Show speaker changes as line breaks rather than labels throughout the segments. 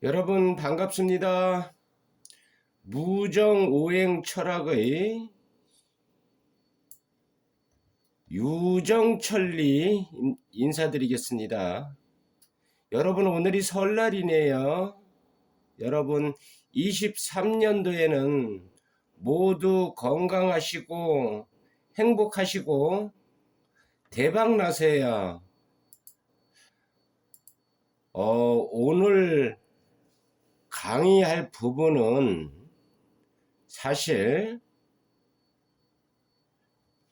여러분 반갑습니다. 무정오행 철학의 유정철리 인사드리겠습니다. 여러분 오늘이 설날이네요. 여러분 23년도에는 모두 건강하시고 행복하시고 대박 나세요. 오늘 강의할 부분은 사실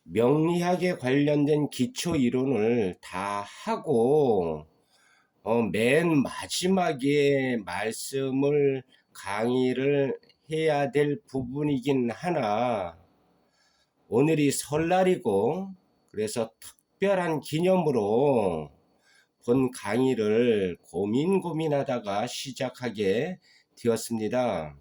명리학에 관련된 기초 이론을 다 하고 맨 마지막에 말씀을 강의를 해야 될 부분이긴 하나 오늘이 설날이고 그래서 특별한 기념으로 본 강의를 고민하다가 시작하게 되었습니다.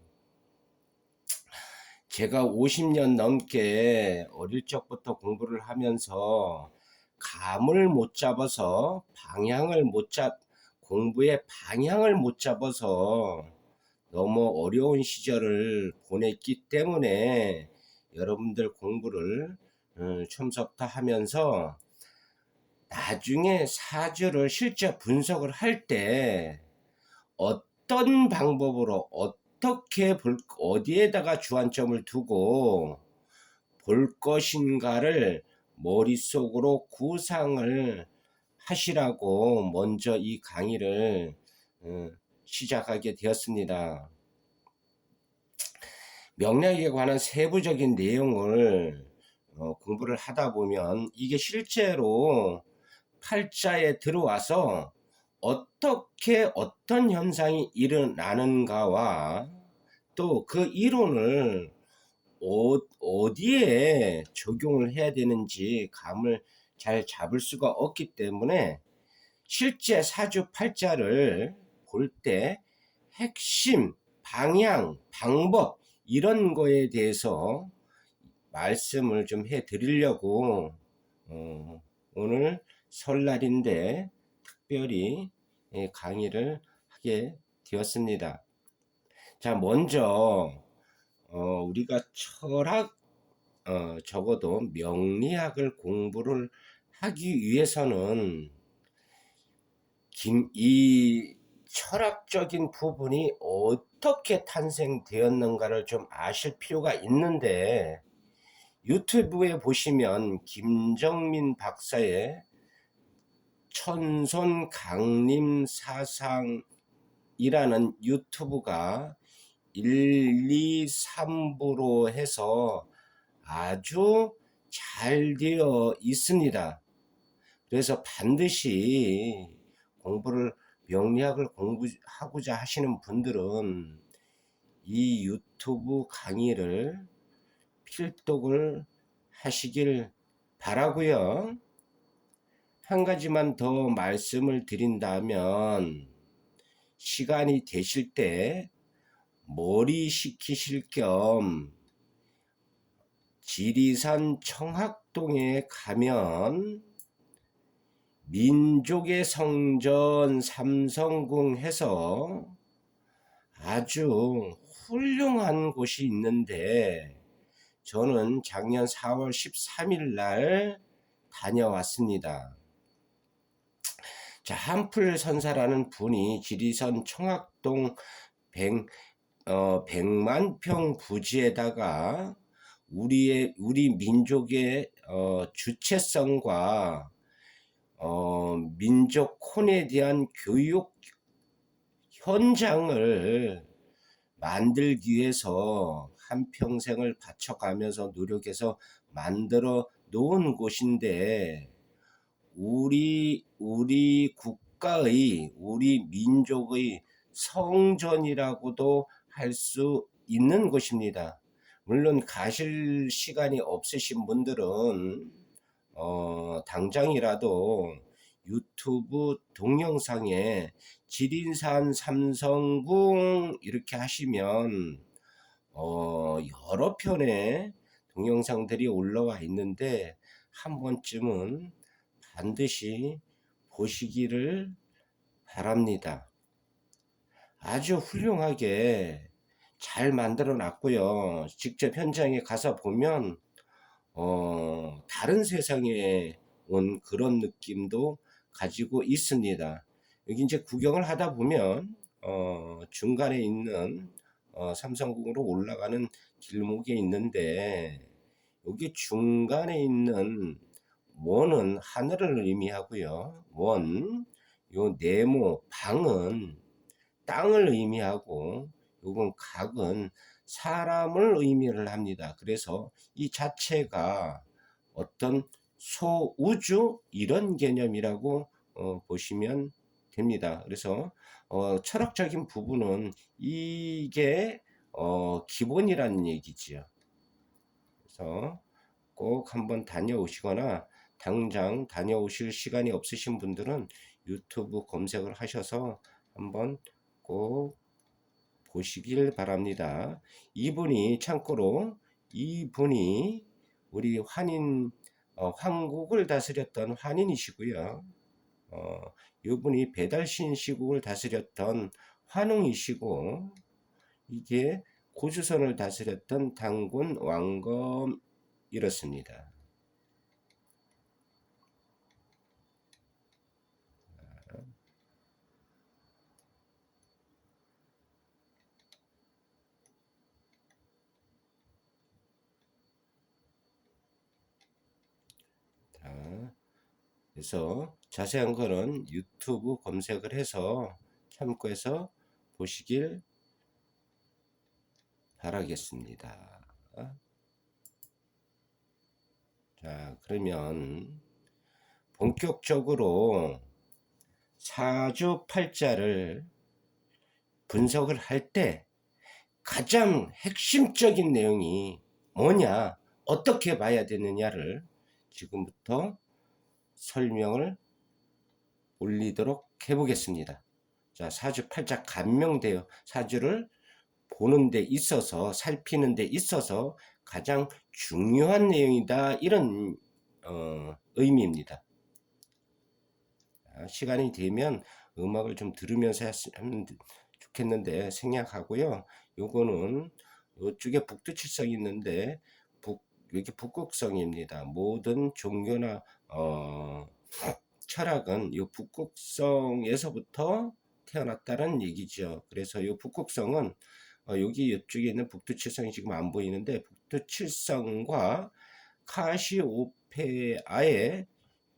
제가 50년 넘게 어릴 적부터 공부를 하면서 감을 못 잡아서 공부의 방향을 못 잡아서 너무 어려운 시절을 보냈기 때문에 여러분들 공부를 첨삭다 하면서 나중에 사주를 실제 분석을 할 때 어떤 방법으로 어디에다가 주안점을 두고 볼 것인가를 머릿속으로 구상을 하시라고 먼저 이 강의를 시작하게 되었습니다. 명리학에 관한 세부적인 내용을 공부를 하다 보면 이게 실제로 팔자에 들어와서 어떻게 어떤 현상이 일어나는가와 또 그 이론을 어디에 적용을 해야 되는지 감을 잘 잡을 수가 없기 때문에 실제 사주 팔자를 볼 때 핵심, 방향, 방법 이런 거에 대해서 말씀을 좀 해 드리려고 오늘 설날인데 특별히 강의를 하게 되었습니다. 자, 먼저 우리가 철학 적어도 명리학을 공부를 하기 위해서는 이 철학적인 부분이 어떻게 탄생되었는가를 좀 아실 필요가 있는데 유튜브에 보시면 김정민 박사의 천손 강림 사상이라는 유튜브가 1, 2, 3부로 해서 아주 잘 되어 있습니다. 그래서 반드시 명리학을 공부하고자 하시는 분들은 이 유튜브 강의를 필독을 하시길 바라고요. 한 가지만 더 말씀을 드린다면 시간이 되실 때 머리 식히실 겸 지리산 청학동에 가면 민족의 성전 삼성궁 해서 아주 훌륭한 곳이 있는데 저는 작년 4월 13일 날 다녀왔습니다. 자, 한풀 선사라는 분이 지리산 청학동 백만평 부지에다가 우리 민족의 주체성과 민족혼에 대한 교육 현장을 만들기 위해서 한평생을 바쳐가면서 노력해서 만들어 놓은 곳인데 우리 국가의 우리 민족의 성전이라고도 할 수 있는 곳입니다. 물론 가실 시간이 없으신 분들은 당장이라도 유튜브 동영상에 지리산 삼성궁 이렇게 하시면 여러 편의 동영상들이 올라와 있는데 한 번쯤은 반드시 보시기를 바랍니다. 아주 훌륭하게 잘 만들어 놨고요. 직접 현장에 가서 보면 다른 세상에 온 그런 느낌도 가지고 있습니다. 여기 이제 구경을 하다 보면 중간에 있는 삼성궁으로 올라가는 길목에 있는데, 여기 중간에 있는 원은 하늘을 의미하고요. 요 네모 방은 땅을 의미하고, 요건 각은 사람을 의미를 합니다. 그래서 이 자체가 어떤 소우주 이런 개념이라고 보시면 됩니다. 그래서 철학적인 부분은 이게 기본이라는 얘기지요. 그래서 꼭 한번 다녀오시거나 당장 다녀오실 시간이 없으신 분들은 유튜브 검색을 하셔서 한번 꼭 보시길 바랍니다. 이분이 우리 황국을 다스렸던 환인이시고요. 이분이 배달신 시국을 다스렸던 환웅이시고, 이게 고조선을 다스렸던 당군 왕검 이렇습니다. 그래서 자세한 거는 유튜브 검색을 해서 참고해서 보시길 바라겠습니다. 자, 그러면 본격적으로 사주팔자를 분석을 할 때 가장 핵심적인 내용이 뭐냐, 어떻게 봐야 되느냐를 지금부터 설명을 올리도록 해보겠습니다. 자, 사주팔자 간명되어 사주를 보는 데 있어서, 살피는 데 있어서 가장 중요한 내용이다, 이런 의미입니다. 시간이 되면 음악을 좀 들으면서 하면 좋겠는데 생략하고요. 요거는 이쪽에 북두칠성이 있는데 여기 북극성입니다. 모든 종교나 철학은 이 북극성에서부터 태어났다는 얘기죠. 그래서 이 북극성은 여기 이쪽에 있는 북두칠성이 지금 안 보이는데, 북두칠성과 카시오페아의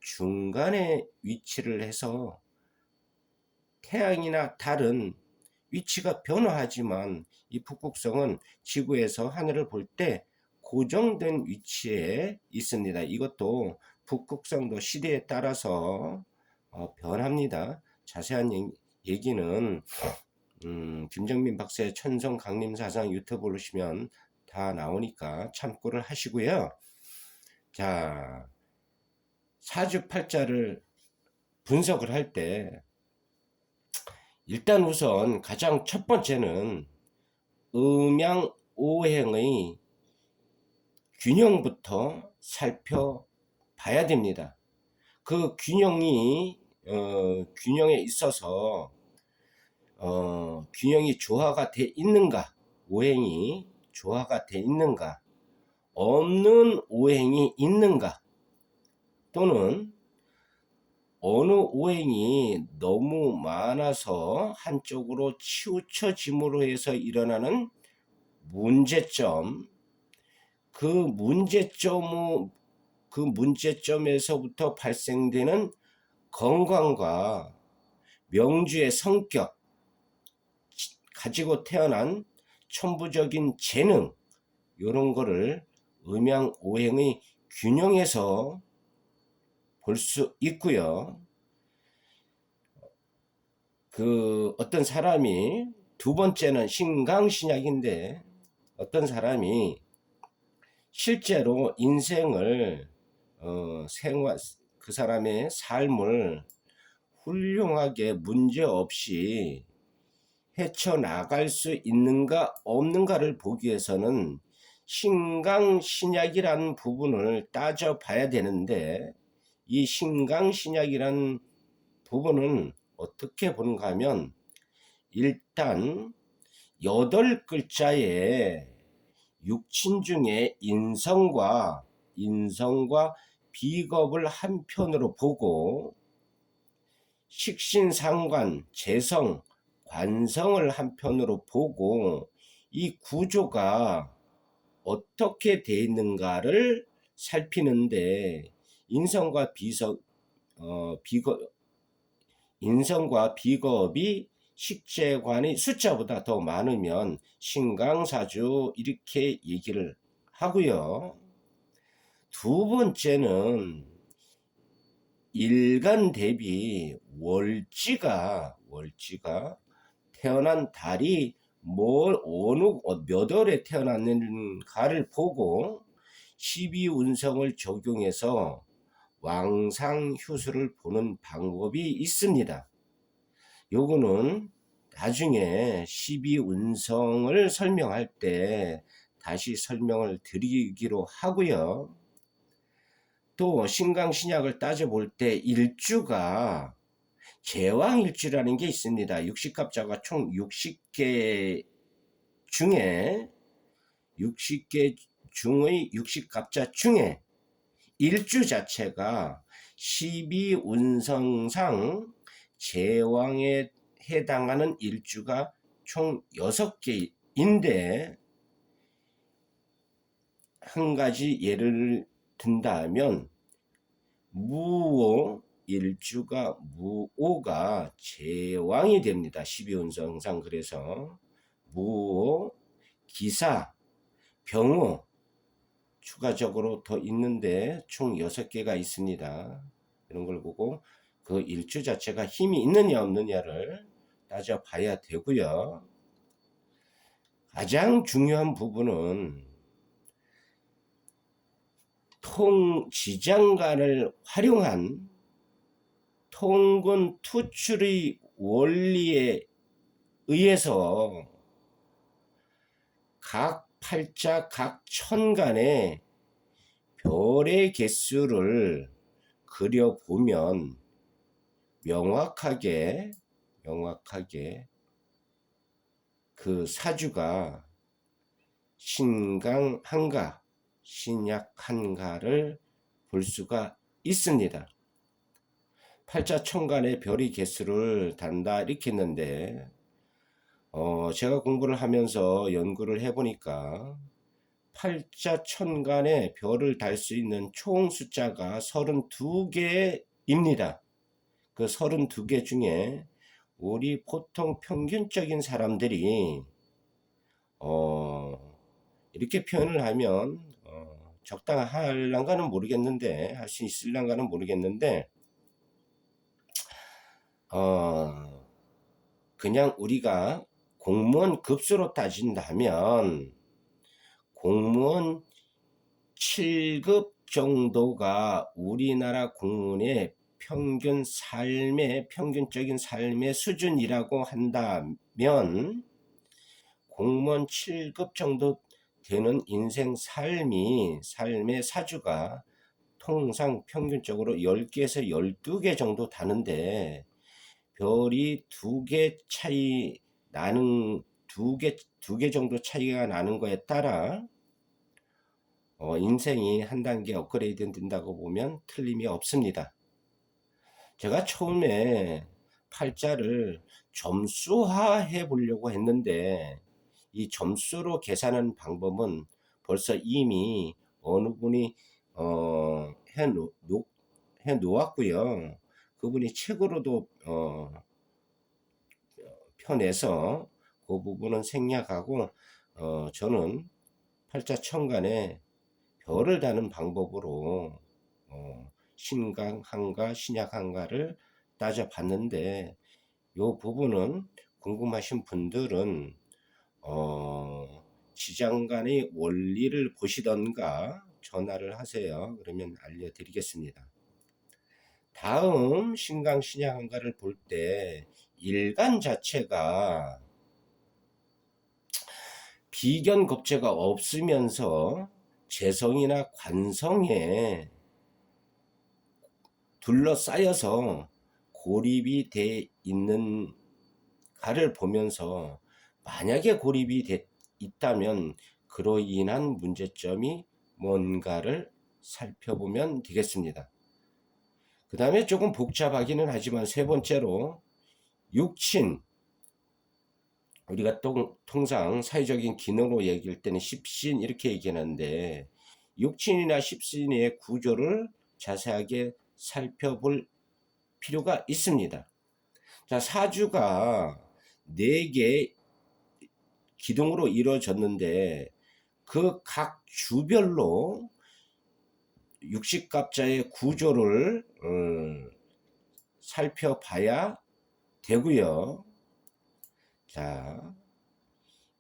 중간에 위치를 해서 태양이나 달은 위치가 변화하지만 이 북극성은 지구에서 하늘을 볼 때 고정된 위치에 있습니다. 이것도 북극성도 시대에 따라서 변합니다. 자세한 얘기는 김정민 박사의 천성 강림사상 유튜브 보시면 다 나오니까 참고를 하시고요. 자, 사주팔자를 분석을 할 때 일단 우선 가장 첫 번째는 음양오행의 균형부터 살펴봐야 됩니다. 그 균형에 있어서 균형이 조화가 돼 있는가, 오행이 조화가 돼 있는가, 없는 오행이 있는가, 또는 어느 오행이 너무 많아서 한쪽으로 치우쳐짐으로 해서 일어나는 문제점, 그 문제점에서부터 발생되는 건강과 명주의 성격, 가지고 태어난 천부적인 재능, 이런 거를 음양오행의 균형에서 볼 수 있고요. 어떤 사람이, 두 번째는 신강신약인데, 어떤 사람이 실제로 인생을 그 사람의 삶을 훌륭하게 문제없이 헤쳐나갈 수 있는가 없는가를 보기 위해서는 신강신약이라는 부분을 따져봐야 되는데, 이 신강신약이라는 부분은 어떻게 보는가 하면 일단 8글자의 육친 중에 인성과 비겁을 한편으로 보고 식신상관, 재성, 관성을 한편으로 보고 이 구조가 어떻게 되어 있는가를 살피는데 인성과 비겁이 식재관의 숫자보다 더 많으면 신강사주 이렇게 얘기를 하고요. 두 번째는 일간 대비 월지가 태어난 달이 몇 월에 태어났는가를 보고 12운성을 적용해서 왕상휴수를 보는 방법이 있습니다. 요거는 나중에 12운성을 설명할 때 다시 설명을 드리기로 하고요. 또 신강신약을 따져볼 때 일주가 제왕일주라는 게 있습니다. 60갑자가 총 60개 중에 60개 중의 60갑자 중에 일주 자체가 12운성상 제왕에 해당하는 일주가 총 6개인데 한 가지 예를 든다면 무오 일주가 무오가 제왕이 됩니다. 12운성상. 그래서 무오, 기사, 병호 추가적으로 더 있는데 총 6개가 있습니다. 이런 걸 보고 그 일주 자체가 힘이 있느냐 없느냐를 따져봐야 되고요. 가장 중요한 부분은 지장간을 활용한 통근 투출의 원리에 의해서 각 팔자 각 천간의 별의 개수를 그려보면 명확하게 그 사주가 신강한가 신약한가를 볼 수가 있습니다. 팔자천간의 별의 개수를 단다 이렇게 했는데 제가 공부를 하면서 연구를 해보니까 팔자천간에 별을 달 수 있는 총 숫자가 32개입니다. 그 32개 중에 우리 보통 평균적인 사람들이 이렇게 표현을 하면 적당할란가는 모르겠는데 할 수 있을란가는 모르겠는데 그냥 우리가 공무원 급수로 따진다면 공무원 7급 정도가 우리나라 공무원의 평균적인 삶의 수준이라고 한다면 공무원 7급 정도 되는 인생 삶의 사주가 통상 평균적으로 10개에서 12개 정도 다는데 별이 2개 차이 나는 2개 정도 차이가 나는 거에 따라 인생이 한 단계 업그레이드 된다고 보면 틀림이 없습니다. 제가 처음에 팔자를 점수화해 보려고 했는데 이 점수로 계산하는 방법은 벌써 이미 어느 분이 해 놓았고요. 그분이 책으로도 펴내서 그 부분은 생략하고 저는 팔자천간에 별을 다는 방법으로 신강한가 신약한가를 따져봤는데 이 부분은 궁금하신 분들은 지장간의 원리를 보시던가 전화를 하세요. 그러면 알려드리겠습니다. 다음 신강 신약한가를 볼 때 일간 자체가 비견겁재가 없으면서 재성이나 관성에 둘러싸여서 고립이 돼 있는 가를 보면서 만약에 고립이 있다면 그로 인한 문제점이 뭔가를 살펴보면 되겠습니다. 그 다음에 조금 복잡하기는 하지만 세 번째로 육친, 우리가 통상 사회적인 기능으로 얘기할 때는 십신 이렇게 얘기하는데 육친이나 십신의 구조를 자세하게 살펴볼 필요가 있습니다. 자, 사주가 4개 기둥으로 이루어졌는데 그 각 주별로 육식갑자의 구조를 살펴봐야 되고요. 자,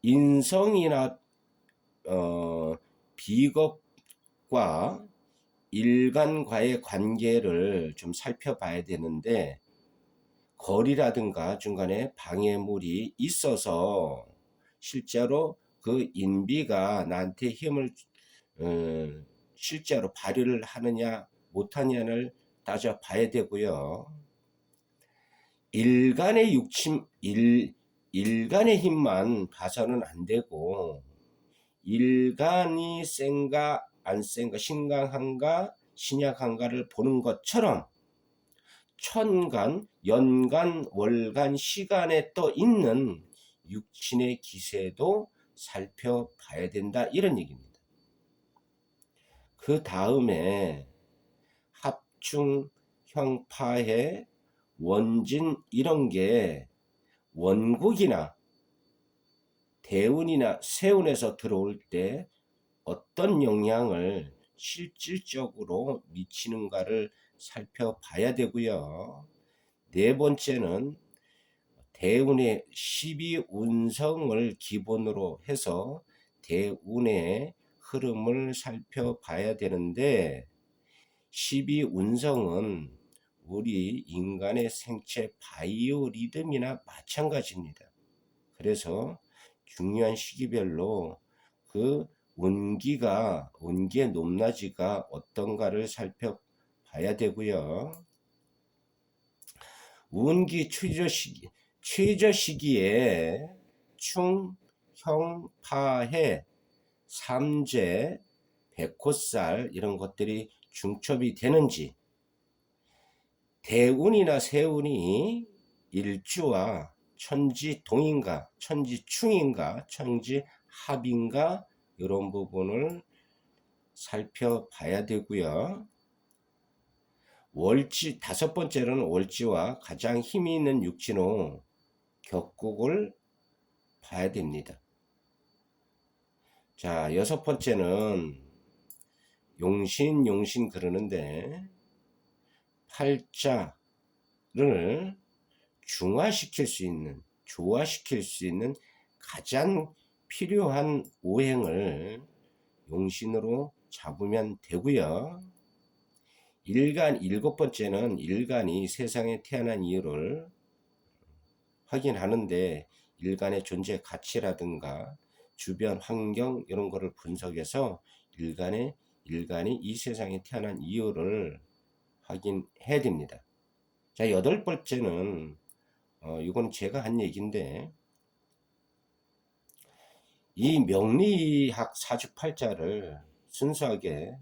인성이나 비겁과 일간과의 관계를 좀 살펴봐야 되는데 거리라든가 중간에 방해물이 있어서 실제로 그 인비가 나한테 힘을 실제로 발휘를 하느냐 못하냐를 따져봐야 되고요. 일간의 일간의 힘만 봐서는 안 되고 일간이 센가 안 센가 신강한가 신약한가를 보는 것처럼 천간, 연간, 월간, 시간에 떠 있는 육친의 기세도 살펴봐야 된다 이런 얘기입니다. 그 다음에 합충, 형파해, 원진 이런 게 원국이나 대운이나 세운에서 들어올 때 어떤 영향을 실질적으로 미치는가를 살펴봐야 되고요. 네 번째는 대운의 12운성을 기본으로 해서 대운의 흐름을 살펴봐야 되는데 12운성은 우리 인간의 생체 바이오 리듬이나 마찬가지입니다. 그래서 중요한 시기별로 그 운기의 높낮이가 어떤가를 살펴봐야 되고요. 운기 최저 시기에 충, 형, 파해, 삼재, 백호살 이런 것들이 중첩이 되는지 대운이나 세운이 일주와 천지동인가 천지충인가 천지합인가 이런 부분을 살펴봐야 되고요. 월지 다섯 번째로는 월지와 가장 힘이 있는 육진호 격국을 봐야 됩니다. 자, 여섯 번째는 용신 그러는데 팔자를 조화시킬 수 있는 가장 필요한 오행을 용신으로 잡으면 되고요. 일간 일곱 번째는 일간이 세상에 태어난 이유를 확인하는데 일간의 존재 가치라든가 주변 환경 이런 거를 분석해서 일간이 이 세상에 태어난 이유를 확인해야 됩니다. 자, 여덟 번째는 이건 제가 한 얘기인데 이 명리학 사주팔자를 순수하게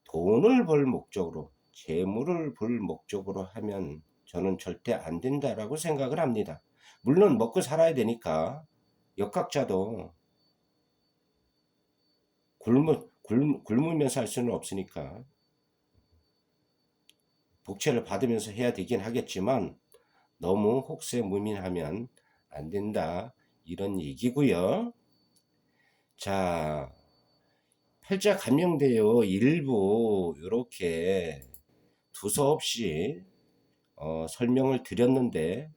돈을 벌 목적으로 재물을 벌 목적으로 하면 저는 절대 안 된다라고 생각을 합니다. 물론 먹고 살아야 되니까 역학자도 굶으면서 할 수는 없으니까 복채를 받으면서 해야 되긴 하겠지만 너무 혹세무민하면 안 된다 이런 얘기고요. 자, 팔자 감명되어 일부 이렇게 두서없이 설명을 드렸는데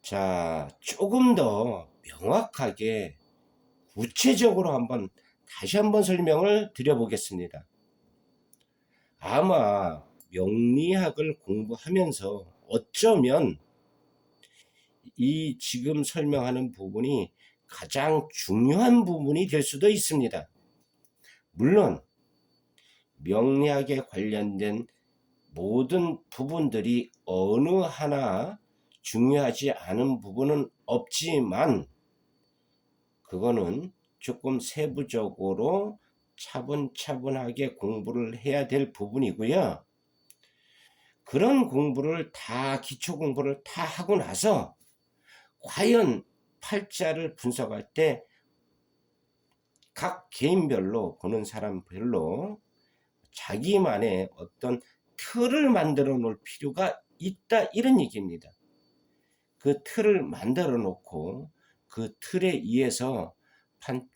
자, 조금 더 명확하게 구체적으로 다시 한번 설명을 드려보겠습니다. 아마 명리학을 공부하면서 어쩌면 이 지금 설명하는 부분이 가장 중요한 부분이 될 수도 있습니다. 물론 명리학에 관련된 모든 부분들이 어느 하나 중요하지 않은 부분은 없지만 그거는 조금 세부적으로 차분차분하게 공부를 해야 될 부분이고요. 그런 공부를 다 기초 공부를 다 하고 나서 과연 팔자를 분석할 때 각 개인별로 보는 사람별로 자기만의 어떤 틀을 만들어 놓을 필요가 있다 이런 얘기입니다. 그 틀을 만들어 놓고 그 틀에 의해서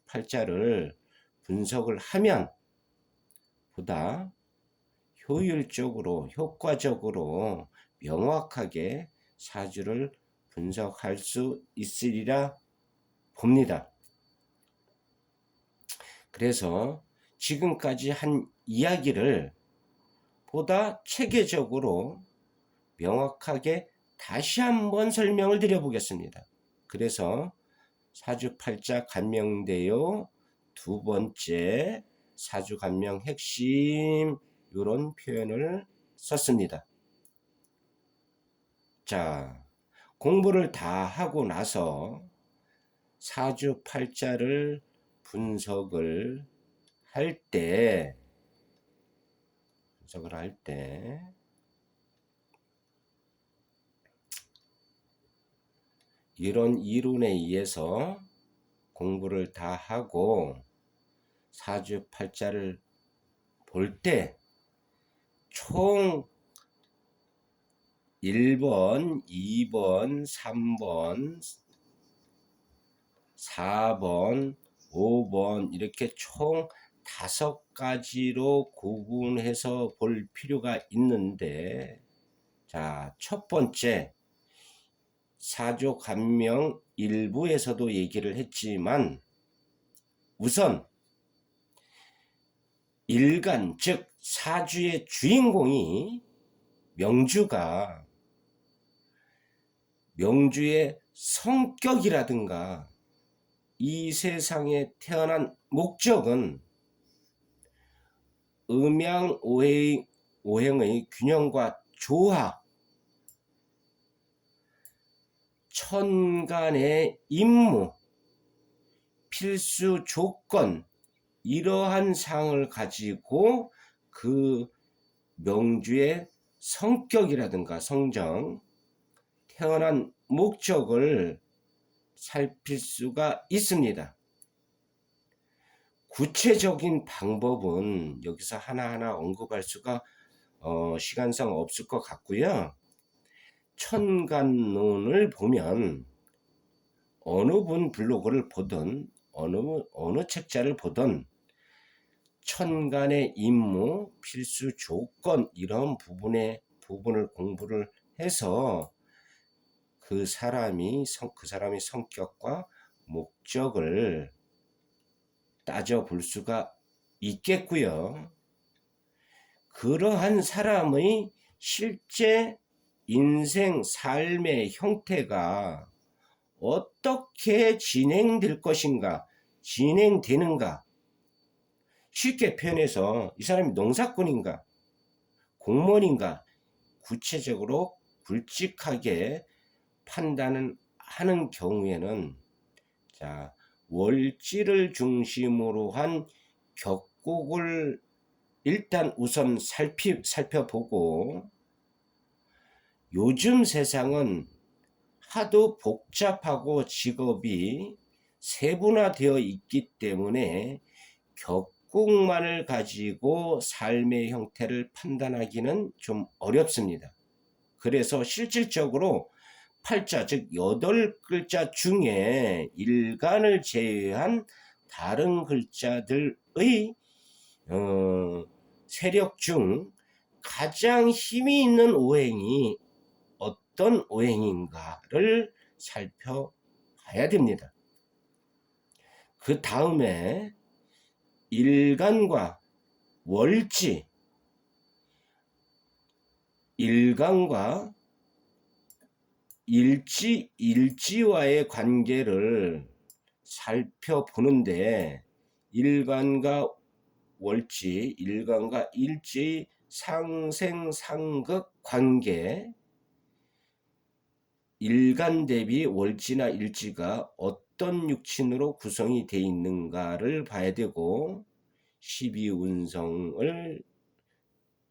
팔자를 분석을 하면 보다 효율적으로 효과적으로 명확하게 사주를 분석할 수 있으리라 봅니다. 그래서 지금까지 한 이야기를 보다 체계적으로 명확하게 다시 한번 설명을 드려보겠습니다. 그래서 사주팔자 간명대요 두 번째 사주간명 핵심 이런 표현을 썼습니다. 자, 공부를 다 하고 나서 사주팔자를 분석을 할 때 이런 이론에 의해서 공부를 다 하고 사주팔자를 볼 때 총 1번, 2번, 3번, 4번, 5번 이렇게 총 5가지로 구분해서 볼 필요가 있는데, 자, 첫 번째 사주간명 일부에서도 얘기를 했지만 우선 일간 즉 사주의 주인공이 명주의 성격이라든가 이 세상에 태어난 목적은 음양오행의 균형과 조화, 천간의 임무, 필수 조건 이러한 사항을 가지고 그 명주의 성격이라든가 성정, 태어난 목적을 살필 수가 있습니다. 구체적인 방법은 여기서 하나하나 언급할 수가 시간상 없을 것 같고요. 천간론을 보면 어느 분 블로그를 보든 어느 책자를 보든 천간의 임무, 필수 조건 이런 부분을 공부를 해서 그 사람의 성격과 목적을 따져볼 수가 있겠고요. 그러한 사람의 실제 인생 삶의 형태가 어떻게 진행될 것인가, 진행되는가, 쉽게 표현해서 이 사람이 농사꾼인가 공무원인가 구체적으로 굵직하게 판단을 하는 경우에는 자, 월지를 중심으로 한 격국을 일단 우선 살펴보고, 요즘 세상은 하도 복잡하고 직업이 세분화되어 있기 때문에 격국만을 가지고 삶의 형태를 판단하기는 좀 어렵습니다. 그래서 실질적으로 팔자 즉 8글자 중에 일간을 제외한 다른 글자들의 세력 중 가장 힘이 있는 오행이 어떤 오행인가를 살펴봐야 됩니다. 그 다음에 일간과 월지, 일간과 일지와의 관계를 살펴보는데 일간과 월지, 일간과 일지의 상생상극 관계, 일간 대비 월지나 일지가 어떤 육친으로 구성이 되어 있는가를 봐야 되고 12운성을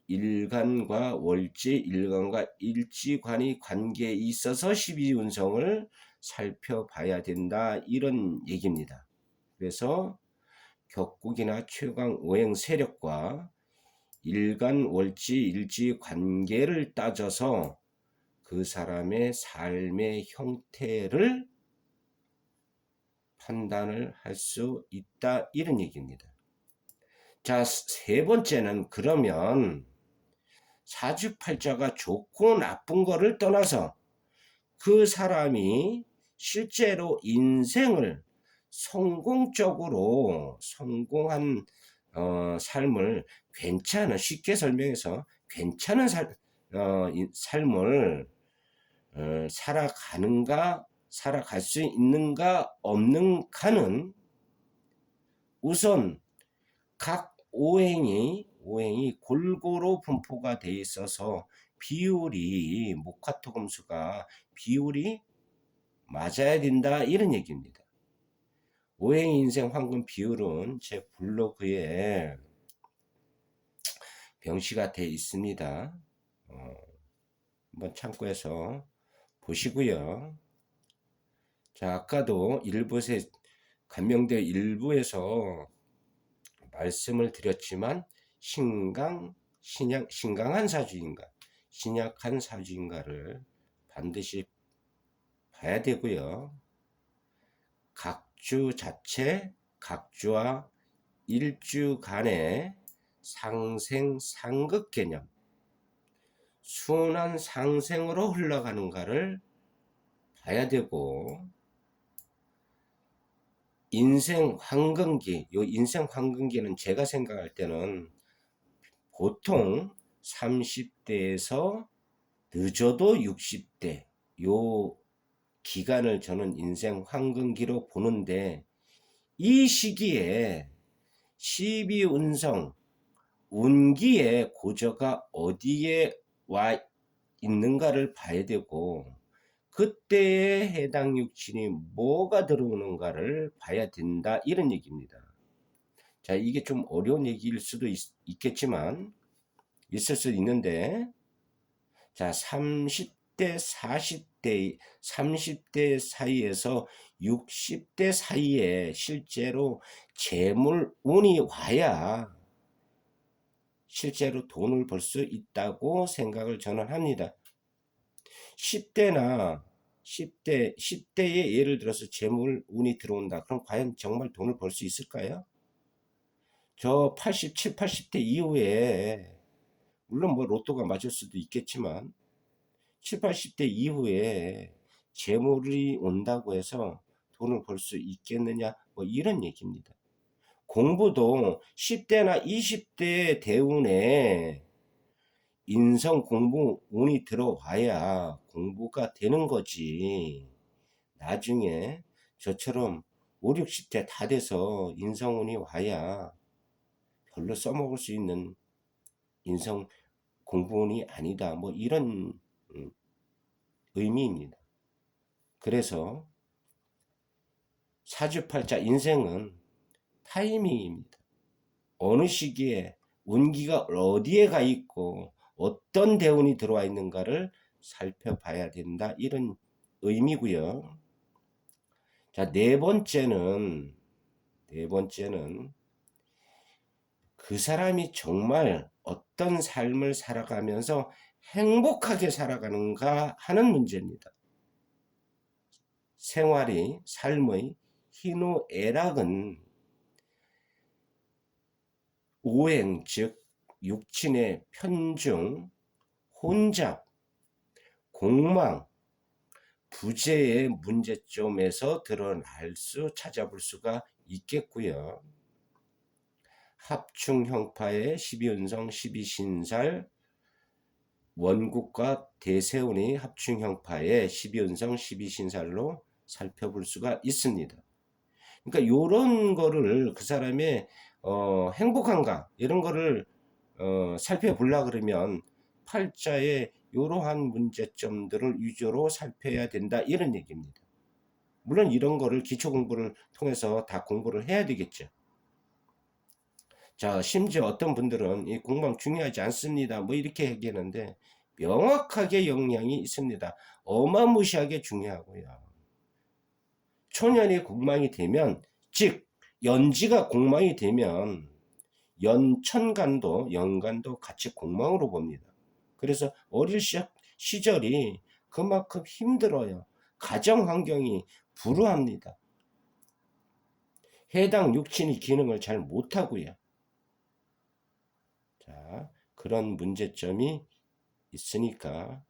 일간과 월지, 일간과 일지관이 관계에 있어서 12운성을 살펴봐야 된다. 이런 얘기입니다. 그래서 격국이나 최강 오행 세력과 일간, 월지, 일지 관계를 따져서 그 사람의 삶의 형태를 판단을 할 수 있다. 이런 얘기입니다. 자, 세 번째는 그러면 사주팔자가 좋고 나쁜 거를 떠나서 그 사람이 실제로 인생을 성공적으로 성공한 삶을 괜찮은, 쉽게 설명해서 괜찮은 삶을 살아가는가, 살아갈 수 있는가 없는가는 우선 각 오행이 골고루 분포가 돼 있어서 비율이 목화토금수가 비율이 맞아야 된다. 이런 얘기입니다. 오행 인생 황금 비율은 제 블로그에 병시가 돼 있습니다. 한번 참고해서 보시고요. 자, 아까도 간명대 일부에서 말씀을 드렸지만 신강한 사주인가, 신약한 사주인가를 반드시 봐야 되고요. 각주 자체, 각주와 일주 간의 상생 상극 개념, 순환 상생으로 흘러가는가를 봐야 되고, 인생 황금기, 요 인생 황금기는 제가 생각할 때는 보통 30대에서 늦어도 60대 요 기간을 저는 인생 황금기로 보는데, 이 시기에 12운성 운기의 고저가 어디에 와 있는가를 봐야 되고, 그때에 해당 육친이 뭐가 들어오는가를 봐야 된다. 이런 얘기입니다. 자, 이게 좀 어려운 얘기일 수도 있겠지만 있을 수 있는데, 자, 30대 40대 30대 사이에서 60대 사이에 실제로 재물 운이 와야 실제로 돈을 벌 수 있다고 생각을 저는 합니다. 10대에 예를 들어서 재물 운이 들어온다. 그럼 과연 정말 돈을 벌 수 있을까요? 저 87, 80대 이후에 물론 뭐 로또가 맞을 수도 있겠지만 7, 80대 이후에 재물이 온다고 해서 돈을 벌 수 있겠느냐, 뭐 이런 얘기입니다. 공부도 10대나 20대 대운에 인성 공부 운이 들어와야 공부가 되는 거지. 나중에 저처럼 5, 60대 다 돼서 인성운이 와야 별로 써먹을 수 있는 인성 공부운이 아니다. 뭐 이런 의미입니다. 그래서 사주팔자 인생은 타이밍입니다. 어느 시기에 운기가 어디에 가 있고 어떤 대운이 들어와 있는가를 살펴봐야 된다. 이런 의미고요. 자, 네 번째는 그 사람이 정말 어떤 삶을 살아가면서 행복하게 살아가는가 하는 문제입니다. 삶의 희노애락은 오행, 즉 육친의 편중, 혼잡, 공망, 부재의 문제점에서 찾아볼 수가 있겠고요. 합충형파의 12운성 12신살, 원국과 대세운이 합충형파의 12운성 12신살로 살펴볼 수가 있습니다. 그러니까 이런 거를 그 사람의 행복한가 이런 거를 살펴보려 그러면 팔자의 이러한 문제점들을 위주로 살펴야 된다 이런 얘기입니다. 물론 이런 거를 기초 공부를 통해서 다 공부를 해야 되겠죠. 자, 심지어 어떤 분들은 이 공방 중요하지 않습니다 뭐 이렇게 얘기하는데 명확하게 영향이 있습니다. 어마무시하게 중요하고요. 초년이 공망이 되면, 즉 연지가 공망이 되면 연천간도 연간도 같이 공망으로 봅니다. 그래서 어릴 시절이 그만큼 힘들어요. 가정 환경이 불우합니다. 해당 육친이 기능을 잘 못하고요. 자, 그런 문제점이 있으니까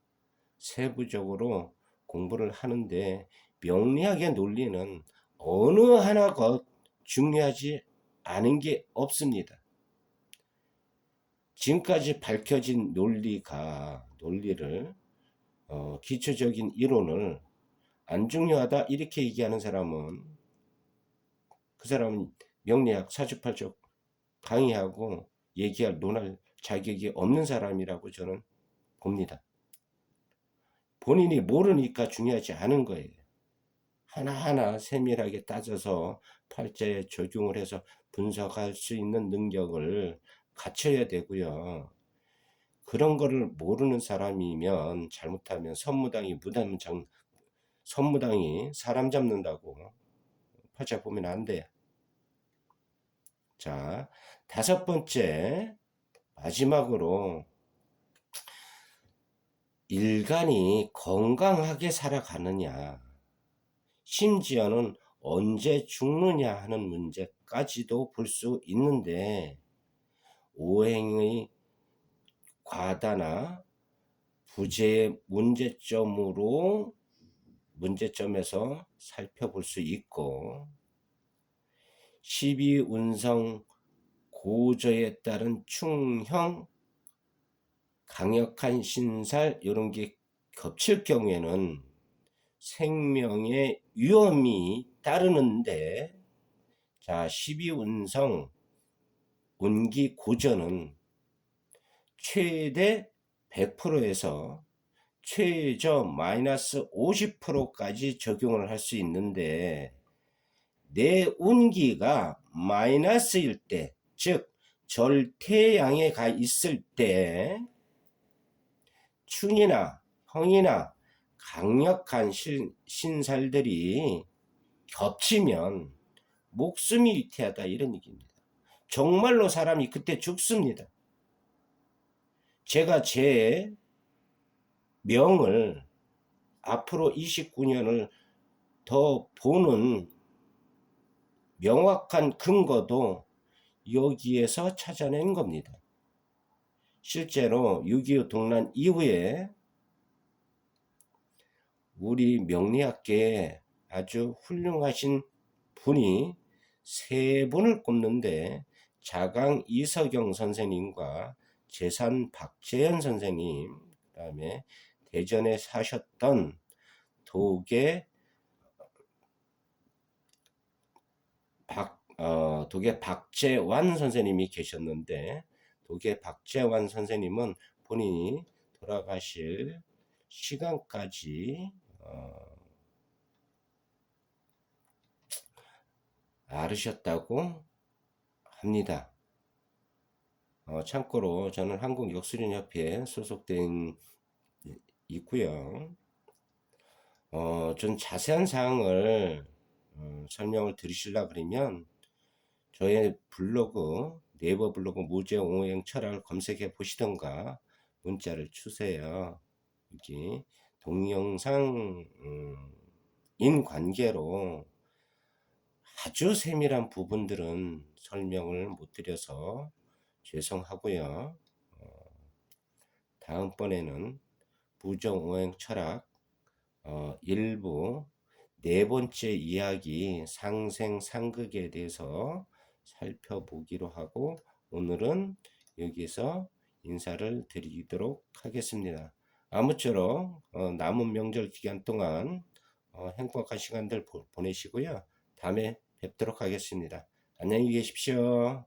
세부적으로 공부를 하는데 명리학의 논리는 어느 하나가 중요하지 않은 게 없습니다. 지금까지 밝혀진 논리를 기초적인 이론을 안 중요하다 이렇게 얘기하는 사람은 그 사람은 명리학 사주팔적 강의하고 논할 자격이 없는 사람이라고 저는 봅니다. 본인이 모르니까 중요하지 않은 거예요. 하나하나 세밀하게 따져서 팔자에 적용을 해서 분석할 수 있는 능력을 갖춰야 되고요. 그런 거를 모르는 사람이면 잘못하면 선무당이 사람 잡는다고 팔자 보면 안 돼요. 자, 다섯 번째 마지막으로 일간이 건강하게 살아가느냐, 심지어는 언제 죽느냐 하는 문제까지도 볼 수 있는데 오행의 과다나 부재의 문제점에서 살펴볼 수 있고 12운성 고저에 따른 충형 강력한 신살 이런 게 겹칠 경우에는 생명의 위험이 따르는데, 자, 12운성 운기 고저는 최대 100%에서 최저 마이너스 50%까지 적용을 할 수 있는데 내 운기가 마이너스일 때, 즉 절태양에 가 있을 때 춘이나 형이나 강력한 신살들이 겹치면 목숨이 위태하다 이런 얘기입니다. 정말로 사람이 그때 죽습니다. 제가 제 명을 앞으로 29년을 더 보는 명확한 근거도 여기에서 찾아낸 겁니다. 실제로 6.25 동란 이후에 우리 명리학계에 아주 훌륭하신 분이 세 분을 꼽는데 자강 이석영 선생님과 재산 박재현 선생님, 그 다음에 대전에 사셨던 도계 박재완 선생님이 계셨는데, 도계 박재완 선생님은 본인이 돌아가실 시간까지 알으셨다고 합니다. 참고로 저는 한국역술인협회에 소속된 있고요. 좀 자세한 사항을 설명을 드리시려 그러면 저의 블로그, 네이버 블로그 무제오행 철학을 검색해 보시던가 문자를 주세요. 여기 동영상 인관계로 아주 세밀한 부분들은 설명을 못 드려서 죄송하고요. 다음번에는 부정오행 철학 일부 네 번째 이야기 상생상극에 대해서 살펴보기로 하고 오늘은 여기서 인사를 드리도록 하겠습니다. 아무쪼록 남은 명절 기간 동안 행복한 시간들 보내시고요. 다음에 뵙도록 하겠습니다. 안녕히 계십시오.